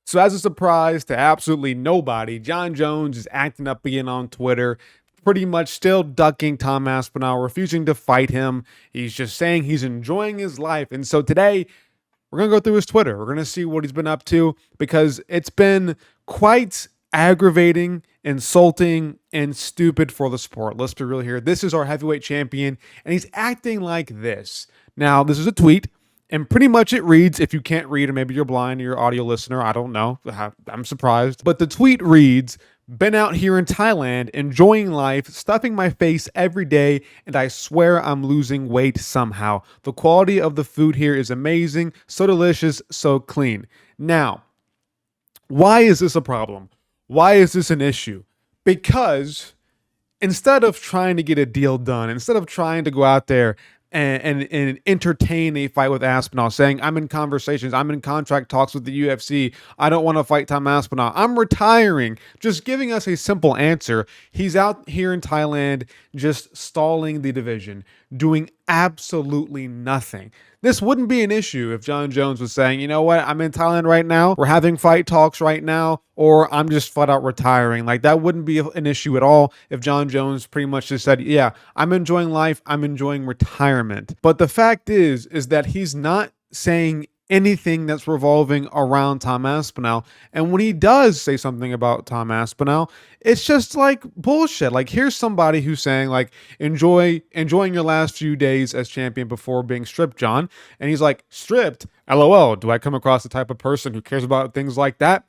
So as a surprise to absolutely nobody, Jon Jones is acting up again on Twitter, pretty much still ducking Tom Aspinall, refusing to fight him. He's just saying he's enjoying his life. And so today, we're going to go through his Twitter. We're going to see what he's been up to because it's been quite aggravating, insulting, and stupid for the sport. Let's be real here. This is our heavyweight champion, and he's acting like this. Now, this is a tweet. And pretty much it reads, if you can't read, or maybe you're blind or you're an audio listener, I don't know. I'm surprised. But the tweet reads, been out here in Thailand, enjoying life, stuffing my face every day, and I swear I'm losing weight somehow. The quality of the food here is amazing, so delicious, so clean. Now, why is this a problem? Why is this an issue? Because instead of trying to get a deal done, instead of trying to go out there and entertain a fight with Aspinall, saying, I'm in conversations, I'm in contract talks with the UFC, I don't want to fight Tom Aspinall, I'm retiring, just giving us a simple answer. He's out here in Thailand just stalling the division, doing absolutely nothing. This wouldn't be an issue if Jon Jones was saying, you know what, I'm in Thailand right now, we're having fight talks right now, or I'm just flat out retiring. Like, that wouldn't be an issue at all if Jon Jones pretty much just said, yeah, I'm enjoying life, I'm enjoying retirement. But the fact is that he's not saying anything that's revolving around Tom Aspinall. And when he does say something about Tom Aspinall, it's just like bullshit. Like, here's somebody who's saying, like, enjoying your last few days as champion before being stripped, John. And he's like, stripped? LOL. Do I come across the type of person who cares about things like that?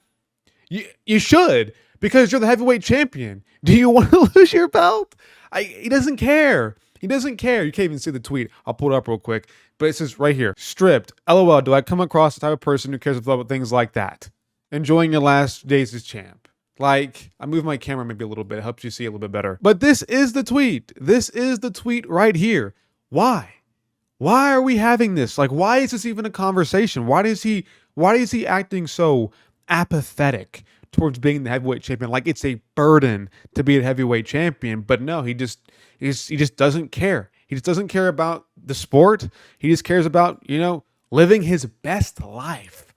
You should, because you're the heavyweight champion. Do you want to lose your belt? He doesn't care. He doesn't care. You can't even see the tweet. I'll pull it up real quick. But it says right here, stripped. LOL, do I come across the type of person who cares about things like that? Enjoying your last days as champ. Like, I move my camera maybe a little bit. It helps you see a little bit better. But this is the tweet. This is the tweet right here. Why? Why are we having this? Like, why is this even a conversation? Why is he acting so apathetic towards being the heavyweight champion? Like it's a burden to be a heavyweight champion. But no, he just doesn't care. He just doesn't care about the sport. He just cares about, living his best life.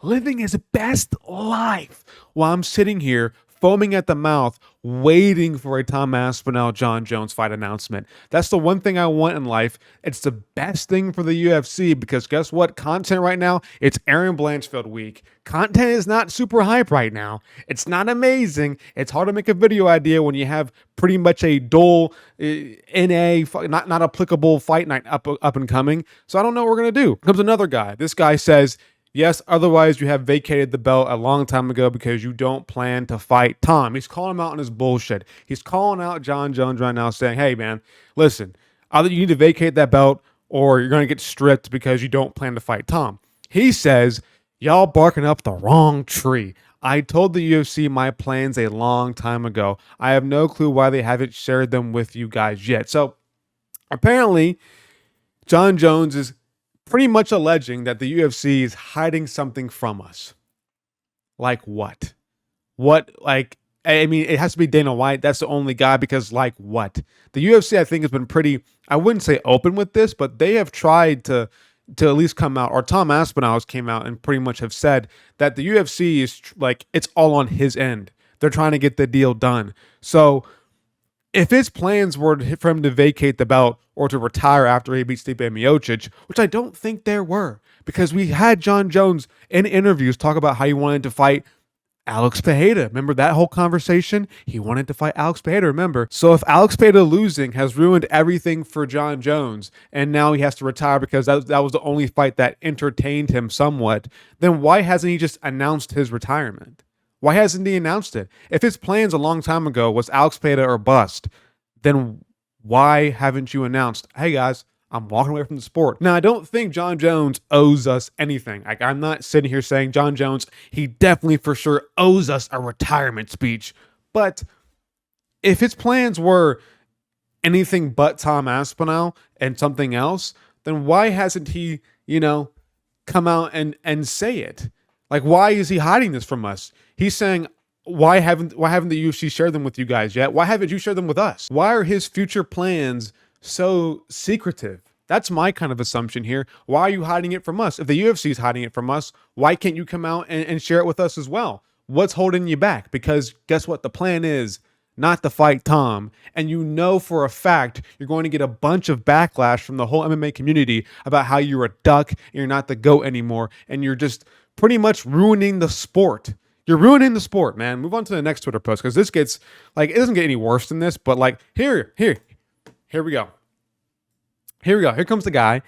Living his best life while I'm sitting here foaming at the mouth, waiting for a Tom Aspinall Jon Jones fight announcement. That's the one thing I want in life. It's the best thing for the UFC because guess what? Content right now, it's Aaron Blanchfield week. Content is not super hype right now. It's not amazing. It's hard to make a video idea when you have pretty much a dull, NA, not applicable fight night up and coming. So I don't know what we're going to do. Comes another guy. This guy says, yes, otherwise you have vacated the belt a long time ago because you don't plan to fight Tom. He's calling him out on his bullshit. He's calling out Jon Jones right now saying, hey, man, listen, either you need to vacate that belt or you're going to get stripped because you don't plan to fight Tom. He says, y'all barking up the wrong tree. I told the UFC my plans a long time ago. I have no clue why they haven't shared them with you guys yet. So apparently, Jon Jones is pretty much alleging that the UFC is hiding something from us. Like what? I mean, it has to be Dana White. That's the only guy because like what? The UFC, I think, has been pretty, I wouldn't say open with this, but they have tried to at least come out, or Tom Aspinall came out and pretty much have said that the UFC is like, it's all on his end. They're trying to get the deal done. So if his plans were for him to vacate the belt or to retire after he beat Stipe Miocic, which I don't think there were, because we had Jon Jones in interviews talk about how he wanted to fight Alex Pereira. Remember that whole conversation? He wanted to fight Alex Pereira, remember? So if Alex Pereira losing has ruined everything for Jon Jones, and now he has to retire because that was the only fight that entertained him somewhat, then why hasn't he just announced his retirement? Why hasn't he announced it? If his plans a long time ago was Alex Pereira or bust, then why haven't you announced, hey guys, I'm walking away from the sport? Now, I don't think Jon Jones owes us anything. Like, I'm not sitting here saying Jon Jones, he definitely for sure owes us a retirement speech. But if his plans were anything but Tom Aspinall and something else, then why hasn't he, come out and say it? Like, why is he hiding this from us? He's saying, why haven't the UFC shared them with you guys yet? Why haven't you shared them with us? Why are his future plans so secretive? That's my kind of assumption here. Why are you hiding it from us? If the UFC is hiding it from us, why can't you come out and share it with us as well? What's holding you back? Because guess what? The plan is not to fight Tom. And you know for a fact you're going to get a bunch of backlash from the whole MMA community about how you're a duck and you're not the GOAT anymore. And you're just pretty much ruining the sport. You're ruining the sport, man. Move on to the next Twitter post because this gets like, it doesn't get any worse than this, but like here we go. Here we go. Here comes the guy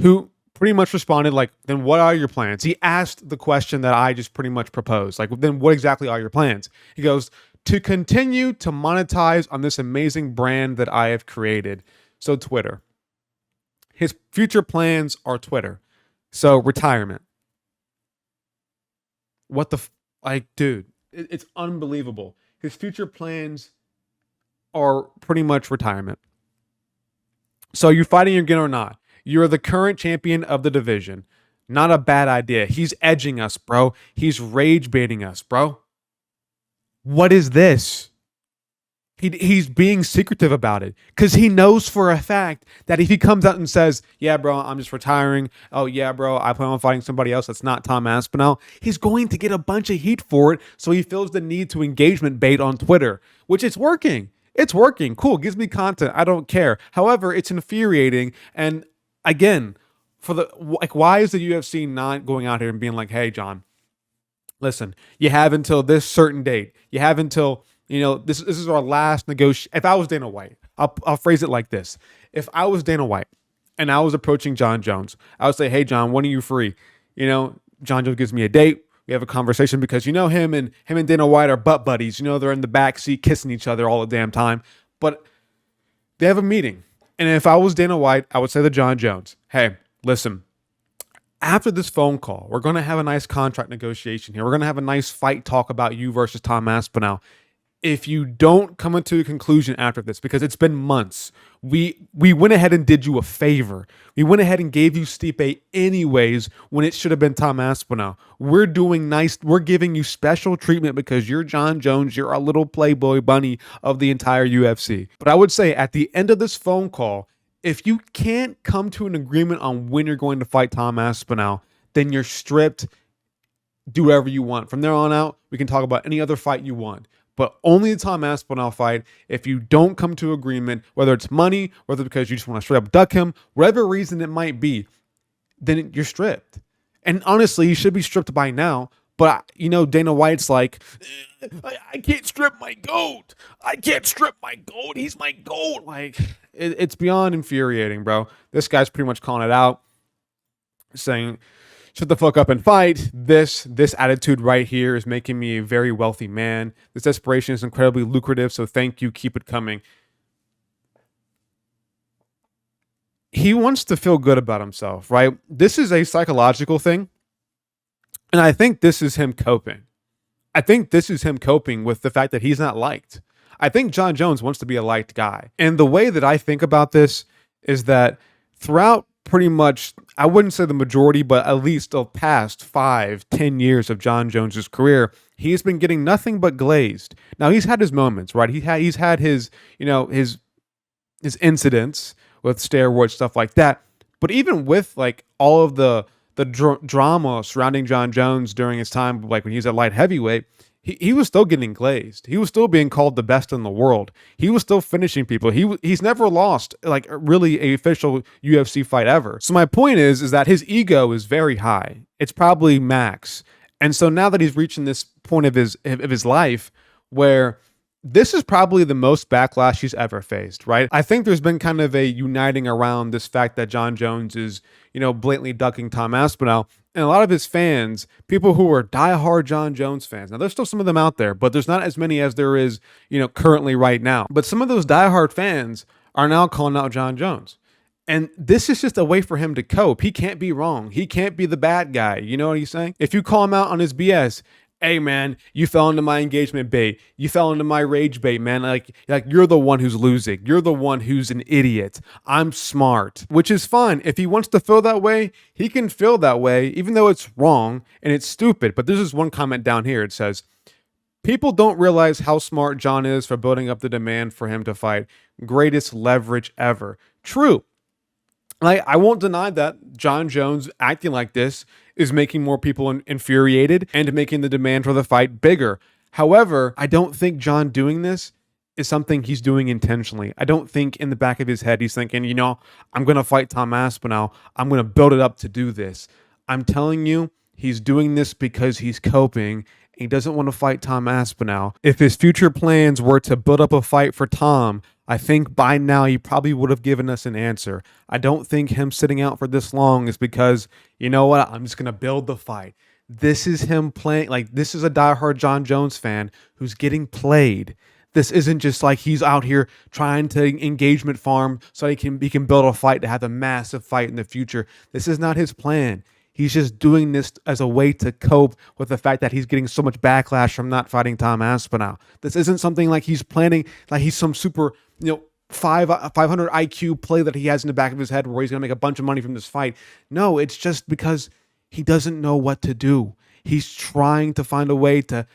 who pretty much responded like, then what are your plans? He asked the question that I just pretty much proposed. Like, then what exactly are your plans? He goes, to continue to monetize on this amazing brand that I have created. So Twitter. His future plans are Twitter. So retirement. What the, like, dude, it's unbelievable. His future plans are pretty much retirement. So are you fighting again or not? You're the current champion of the division. Not a bad idea. He's edging us, bro. He's rage baiting us, bro. What is this? He's being secretive about it because he knows for a fact that if he comes out and says, yeah, bro, I'm just retiring. Oh, yeah, bro, I plan on fighting somebody else that's not Tom Aspinall. He's going to get a bunch of heat for it. So he feels the need to engagement bait on Twitter, which is working. It's working. Cool. Gives me content. I don't care. However, it's infuriating. And again, for the like, why is the UFC not going out here and being like, hey, John, listen, you have until this certain date. You have until, this is our last negotiation. If I was Dana White, I'll phrase it like this. If I was Dana White and I was approaching Jon Jones, I would say, hey, John, when are you free? Jon Jones gives me a date. We have a conversation because him and Dana White are butt buddies. They're in the back seat kissing each other all the damn time. But they have a meeting. And if I was Dana White, I would say to Jon Jones, hey, listen, after this phone call, we're going to have a nice contract negotiation here. We're going to have a nice fight talk about you versus Tom Aspinall. If you don't come into a conclusion after this, because it's been months, we went ahead and did you a favor. We went ahead and gave you Stipe anyways when it should have been Tom Aspinall. We're giving you special treatment because you're Jon Jones. You're a little playboy bunny of the entire UFC. But I would say at the end of this phone call, if you can't come to an agreement on when you're going to fight Tom Aspinall, then you're stripped. Do whatever you want. From there on out, we can talk about any other fight you want. But only the Tom Aspinall fight, if you don't come to agreement, whether it's money, whether because you just want to straight up duck him, whatever reason it might be, then you're stripped. And honestly, you should be stripped by now. But, Dana White's like, I can't strip my GOAT. I can't strip my GOAT. He's my GOAT. Like, it's beyond infuriating, bro. This guy's pretty much calling it out, saying, shut the fuck up and fight. This attitude right here is making me a very wealthy man. This desperation is incredibly lucrative, so thank you. Keep it coming. He wants to feel good about himself, right? This is a psychological thing. And I think this is him coping. I think this is him coping with the fact that he's not liked. I think Jon Jones wants to be a liked guy. And the way that I think about this is that throughout pretty much, I wouldn't say the majority, but at least the past 5-10 years of Jon Jones's career, he's been getting nothing but glazed. Now he's had his moments, right? He's had his, his incidents with steroids, stuff like that. But even with like all of the drama surrounding Jon Jones during his time, like when he was at light heavyweight, he was still getting glazed. He was still being called the best in the world. He was still finishing people. He's never lost like really a official UFC fight ever. So my point is that his ego is very high. It's probably max. And so now that he's reaching this point of his life where this is probably the most backlash he's ever faced, right? I think there's been kind of a uniting around this fact that Jon Jones is, blatantly ducking Tom Aspinall. And a lot of his fans, people who are diehard Jon Jones fans. Now, there's still some of them out there, but there's not as many as there is, currently right now. But some of those diehard fans are now calling out Jon Jones. And this is just a way for him to cope. He can't be wrong. He can't be the bad guy. You know what he's saying? If you call him out on his BS, hey man, you fell into my engagement bait. You fell into my rage bait, man. Like you're the one who's losing. You're the one who's an idiot. I'm smart, which is fine. If he wants to feel that way, he can feel that way, even though it's wrong and it's stupid. But there's this one comment down here. It says, people don't realize how smart Jon is for building up the demand for him to fight. Greatest leverage ever. True. Like, I won't deny that Jon Jones acting like this is making more people infuriated and making the demand for the fight bigger. However, I don't think Jon doing this is something he's doing intentionally. I don't think in the back of his head he's thinking, I'm going to fight Tom Aspinall. I'm going to build it up to do this. I'm telling you, he's doing this because he's coping. He doesn't want to fight Tom Aspinall. If his future plans were to build up a fight for Tom, I think by now he probably would have given us an answer. I don't think him sitting out for this long is because, you know what, I'm just going to build the fight. This is him playing, like, this is a diehard Jon Jones fan who's getting played. This isn't just like he's out here trying to engagement farm so he can build a fight to have a massive fight in the future. This is not his plan. He's just doing this as a way to cope with the fact that he's getting so much backlash from not fighting Tom Aspinall. This isn't something like he's planning, like he's some super, 500 IQ play that he has in the back of his head where he's going to make a bunch of money from this fight. No, it's just because he doesn't know what to do. He's trying to find a way to,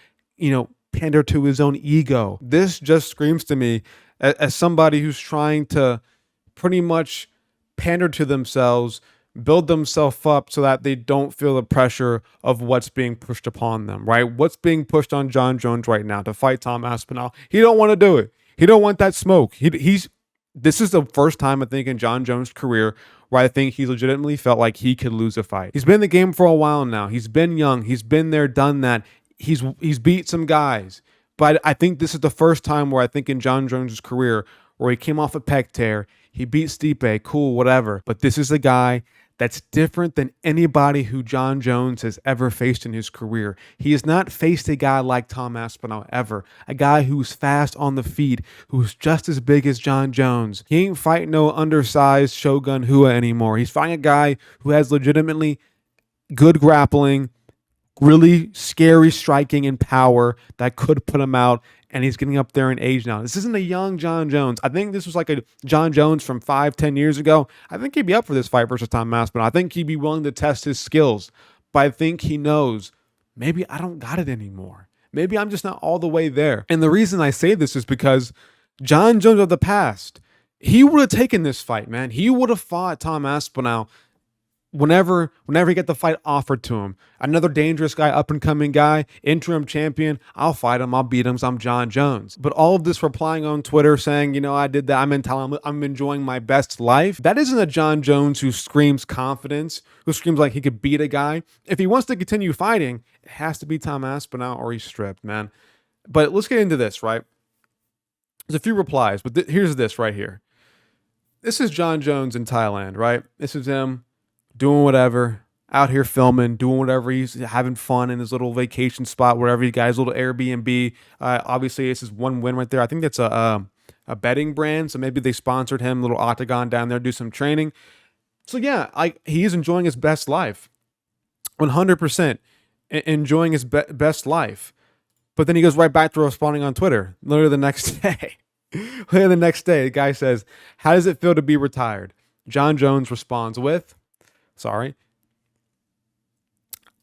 pander to his own ego. This just screams to me as somebody who's trying to pretty much pander to themselves, build themselves up so that they don't feel the pressure of what's being pushed upon them, right? What's being pushed on Jon Jones right now to fight Tom Aspinall? He don't want to do it. He don't want that smoke. This is the first time I think in Jon Jones' career where I think he's legitimately felt like he could lose a fight. He's been in the game for a while now. He's been young. He's been there, done that. He's beat some guys. But I think this is the first time where I think in Jon Jones' career where he came off a pec tear, he beat Stipe, cool, whatever. But this is a guy that's different than anybody who Jon Jones has ever faced in his career. He has not faced a guy like Tom Aspinall ever. A guy who's fast on the feet, who's just as big as Jon Jones. He ain't fighting no undersized Shogun Hua anymore. He's fighting a guy who has legitimately good grappling, really scary striking and power that could put him out, and he's getting up there in age now. This isn't a young Jon Jones. I think this was like a Jon Jones from 5-10 years ago. I think he'd be up for this fight versus Tom Aspinall. I think he'd be willing to test his skills, but I think he knows maybe I don't got it anymore. Maybe I'm just not all the way there. And the reason I say this is because Jon Jones of the past, he would have taken this fight, man. He would have fought Tom Aspinall whenever he got the fight offered to him. Another dangerous guy, up-and-coming guy, interim champion, I'll fight him, I'll beat him, so I'm Jon Jones. But all of this replying on Twitter saying, I did that, I'm in Thailand, I'm enjoying my best life, that isn't a Jon Jones who screams confidence, who screams like he could beat a guy. If he wants to continue fighting, it has to be Tom Aspinall or he's stripped, man. But let's get into this, right? There's a few replies, but here's this right here. This is Jon Jones in Thailand, right? This is him doing whatever, out here filming, doing whatever. He's having fun in his little vacation spot, wherever he got his little Airbnb. Obviously, this is one win right there. I think that's a betting brand, so maybe they sponsored him, little octagon down there, do some training. So yeah, he is enjoying his best life, 100% enjoying his best life. But then he goes right back to responding on Twitter, literally the next day. Literally the next day, the guy says, "How does it feel to be retired?" Jon Jones responds with,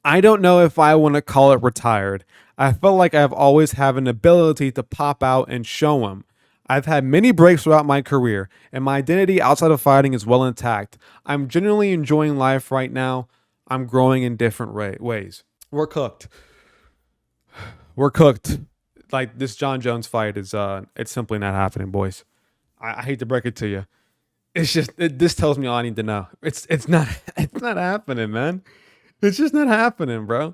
I don't know if I want to call it retired. I feel like I've always had an ability to pop out and show them. I've had many breaks throughout my career, and my identity outside of fighting is well intact. I'm genuinely enjoying life right now. I'm growing in different ways. We're cooked. We're cooked. Like, this Jon Jones fight is it's simply not happening, boys. I hate to break it to you. It's just this tells me all I need to know. It's not happening, man. It's just not happening, bro.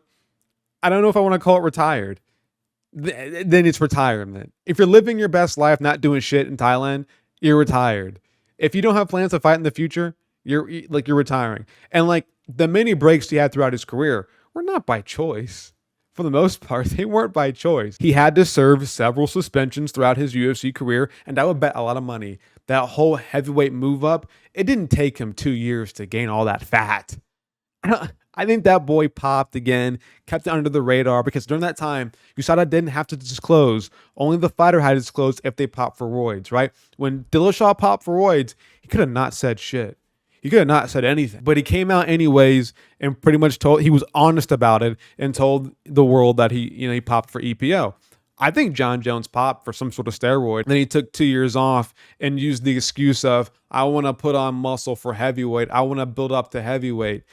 I don't know if I want to call it retired. Then it's retirement. If you're living your best life, not doing shit in Thailand, you're retired. If you don't have plans to fight in the future, you're retiring. And like the many breaks he had throughout his career were not by choice. For the most part, they weren't by choice. He had to serve several suspensions throughout his UFC career, and I would bet a lot of money that whole heavyweight move up, it didn't take him 2 years to gain all that fat. I think that boy popped again, kept it under the radar, because during that time, USADA didn't have to disclose. Only the fighter had to disclose if they popped for roids, right? When Dillashaw popped for roids, he could have not said shit. He could have not said anything, but he came out anyways and pretty much he was honest about it and told the world that he popped for EPO. I think Jon Jones popped for some sort of steroid. Then he took 2 years off and used the excuse of, I want to put on muscle for heavyweight. I want to build up to heavyweight.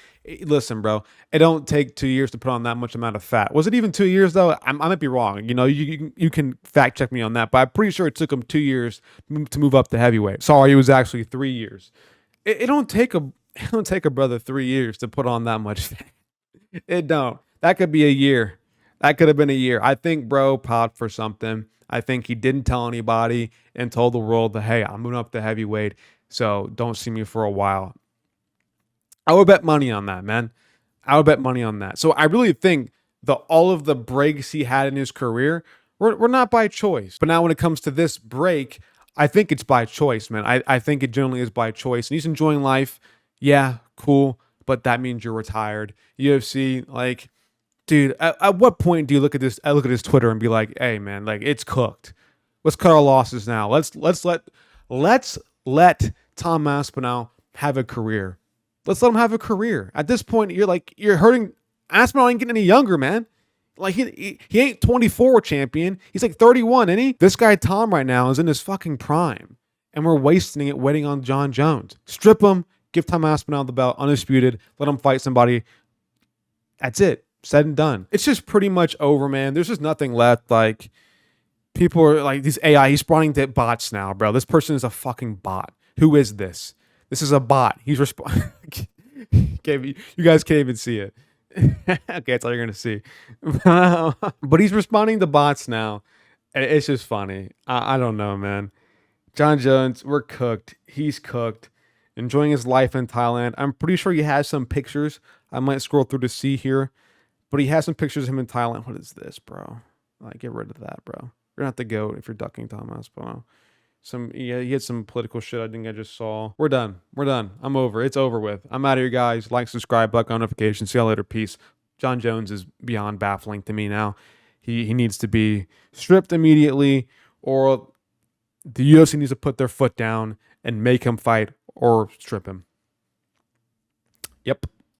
Listen, bro, it don't take 2 years to put on that much amount of fat. Was it even 2 years though? I might be wrong. You know, you can fact check me on that, but I'm pretty sure it took him 2 years to move up to heavyweight. Sorry, it was actually 3 years. It don't take a it don't take a brother 3 years to put on that much fat. It don't. That could be a year. That could have been a year. I think bro popped for something. I think he didn't tell anybody and told the world that, hey, I'm moving up to heavyweight, so don't see me for a while. I would bet money on that, man. I would bet money on that. So I really think all of the breaks he had in his career were not by choice. But now when it comes to this break, I think it's by choice, man. I think it generally is by choice. And he's enjoying life. Yeah, cool. But that means you're retired. UFC, like, dude, at what point do you look at this? I look at his Twitter and be like, hey, man, like, it's cooked. Let's cut our losses now. Let's let Tom Aspinall have a career. Let's let him have a career. At this point, you're hurting. Aspinall ain't getting any younger, man. Like he ain't 24 champion. He's like 31, ain't he? This guy Tom right now is in his fucking prime, and we're wasting it waiting on Jon Jones. Strip him, give Tom Aspinall the belt, undisputed. Let him fight somebody. That's it. Said and done. It's just pretty much over, man. There's just nothing left. Like, people are like, these AI. He's spawning to bots now, bro. This person is a fucking bot. Who is this? This is a bot. He's responding. You guys can't even see it. Okay, that's all you're gonna see. But he's responding to bots now. It's just funny. I don't know, man. Jon Jones, we're cooked. He's cooked. Enjoying his life in Thailand. I'm pretty sure he has some pictures. I might scroll through to see here. But he has some pictures of him in Thailand. What is this, bro? Like, get rid of that, bro. You're not the GOAT if you're ducking Tom Aspinall. He had some political shit I think I just saw. We're done. I'm over. It's over with. I'm out of here, guys. Like, subscribe, bell notifications. See y'all later. Peace. Jon Jones is beyond baffling to me now. He needs to be stripped immediately, or the UFC needs to put their foot down and make him fight or strip him. Yep.